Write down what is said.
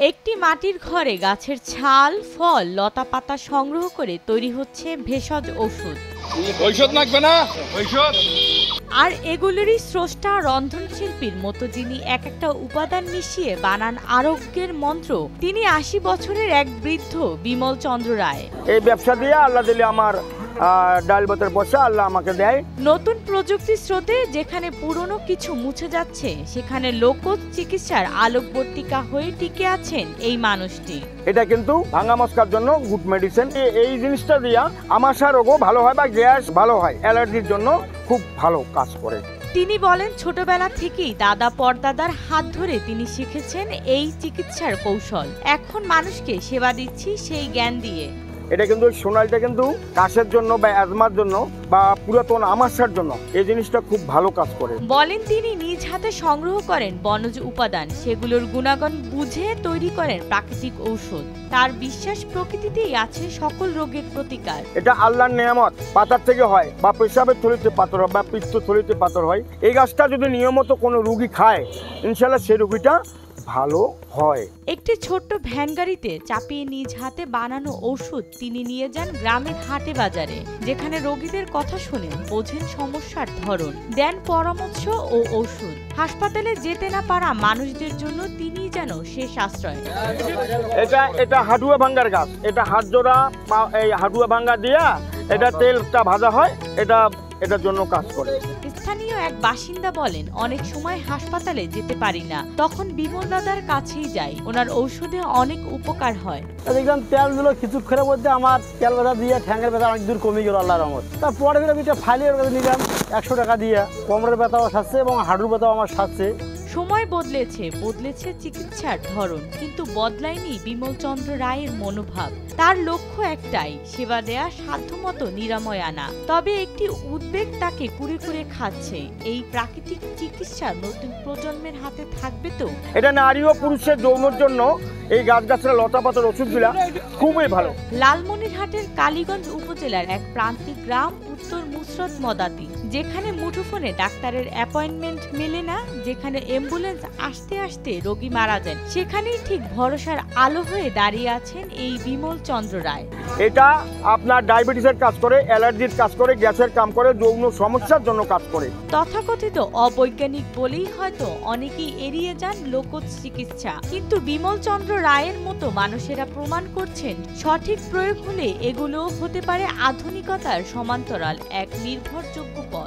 একটি মাটির ঘরে গাছের ছাল, ফল, লতা পাতা সংগ্রহ করে তৈরি হচ্ছে ভেষজ ওষুধ। আর এগুলোরই স্রষ্টা রন্ধনশিল্পীর মতো যিনি এক একটা উপাদান মিশিয়ে বানান আরোগ্যের মন্ত্র, তিনি ৮০ বছরের এক বৃদ্ধ বিমল চন্দ্র রায়। এই ব্যবসা দিয়ে আল্লাহ দিলে আমার ডাল ভাতের পয়সা আল্লাহ আমাকে দেয়। নতুন প্রযুক্তির স্রোতে যেখানে পুরনো কিছু মুছে যাচ্ছে, সেখানে লোকজ চিকিৎসার আলোকবর্তিকা হয়ে টিকে আছেন এই মানুষটি। এটা কিন্তু ভাঙা মস্কার জন্য গুড মেডিসিন। এই জিনিসটা দিয়া আমাশা রোগও ভালো হয় বা গ্যাস ভালো হয়, অ্যালার্জির জন্য খুব ভালো কাজ করে। তিনি বলেন, ছোটবেলা থেকেই দাদা পরদাদার হাত ধরে তিনি শিখেছেন এই চিকিৎসার কৌশল। এখন মানুষকে সেবা দিচ্ছি সেই জ্ঞান দিয়ে। এটা কিন্তু সোনালটা কিন্তু কাশের জন্য বা অ্যাজমার জন্য বা পুরাতন আমাশার জন্য এই জিনিসটা খুব ভালো কাজ করে। বলেন তিনি নিজ হাতে সংগ্রহ করেন বনজ উপাদান, সেগুলোর গুণাগুণ বুঝে তৈরি করেন প্রাকৃতিক ঔষধ। তার বিশ্বাস প্রকৃতিতেই আছে সকল রোগের প্রতিকার। এটা আল্লাহর নেয়ামত, পাতার থেকে হয় বা পেশাবের থলিতে পাথর হয় বা পিত্ত থলিতে পাথর হয়। এই গাছটা যদি নিয়মিত কোনো রোগী খায়, ইনশাল্লাহ সেই রোগীটা ভালো হয়। একটি ছোট্ট ভ্যান গাড়িতে চাপিয়ে নিজ হাতে বানানো ওষুধ তিনি নিয়ে যান গ্রামের হাটে বাজারে, যেখানে রোগীদের কথা শুনেন, বোঝেন সমস্যার ধরন, দেন পরামর্শ ও ওষুধ। হাসপাতালে যেতে না পারা মানুষদের জন্য তিনি যেন শেষ আশ্রয়। এটা হাডুয়া ভাঙ্গার গাছ। এটা হাড়জোড়া বা এই হাডুয়া ভাঙ্গা দিয়া এটা তেলটা ভাজা হয়, এটার জন্য কাজ করে। স্থানীয় এক বাসিন্দা বলেন, অনেক সময় হাসপাতালে যেতে পারি না, তখন বিমল দাদার কাছেই যাই। ওনার ঔষধে অনেক উপকার হয়। দেখলাম তেলগুলো কিছুক্ষণের মধ্যে আমার তেল ব্যথা দিয়ে ঠ্যাঙ্গের ব্যথা অনেক দূর কমে গেল আল্লাহর রহমত। তারপরে আমি একটা ফাইলের কাছে নিলাম ১০০ টাকা দিয়ে। কোমরের ব্যথাও সারছে এবং হাঁটুর ব্যথাও আমার সারছে। সময় বদলেছে চিকিৎসার ধরন, কিন্তু বদলায়নি বিমল চন্দ্র রায়ের মনোভাব। তার লক্ষ্য একটাই, সেবা দেয়া, সাধ্যমতো নিরাময় আনা। তবে একটি উদ্বেগ তাকে কুরে কুরে খাচ্ছে, এই প্রাকৃতিক চিকিৎসা নতুন প্রজন্মের হাতে থাকবে তো? এটা নারী ও পুরুষের যৌনের জন্য এই গাছগাছরা লতা পাতার ওষুধগুলা খুবই ভালো। লালমনিরহাটের কালীগঞ্জ উপজেলার এক প্রান্তিক গ্রাম উত্তর মুসরত মদাতি, যেখানে মুঠোফোনে ডাক্তারের অ্যাপয়েন্টমেন্ট মেলে না, যেখানে অ্যাম্বুলেন্স আসতে আসতে রোগী মারা যান, সেখানেই ঠিক ভরসার আলো হয়ে দাঁড়িয়ে আছেন এই বিমল চন্দ্র রায়। এটা আপনার ডায়াবেটিসের কাজ করে, অ্যালার্জির কাজ করে, গ্যাসের কাজ করে, যৌন সমস্যার জন্য কাজ করে। তথাকথিত অবৈজ্ঞানিক বলেই হয়তো অনেকেই এড়িয়ে যান লোকজ চিকিৎসা, কিন্তু বিমল চন্দ্র রায়ের মতো মানুষেরা প্রমাণ করছেন, সঠিক প্রয়োগ হলে এগুলো হতে পারে আধুনিকতার সমান্তরাল এক নির্ভরযোগ্য পথ।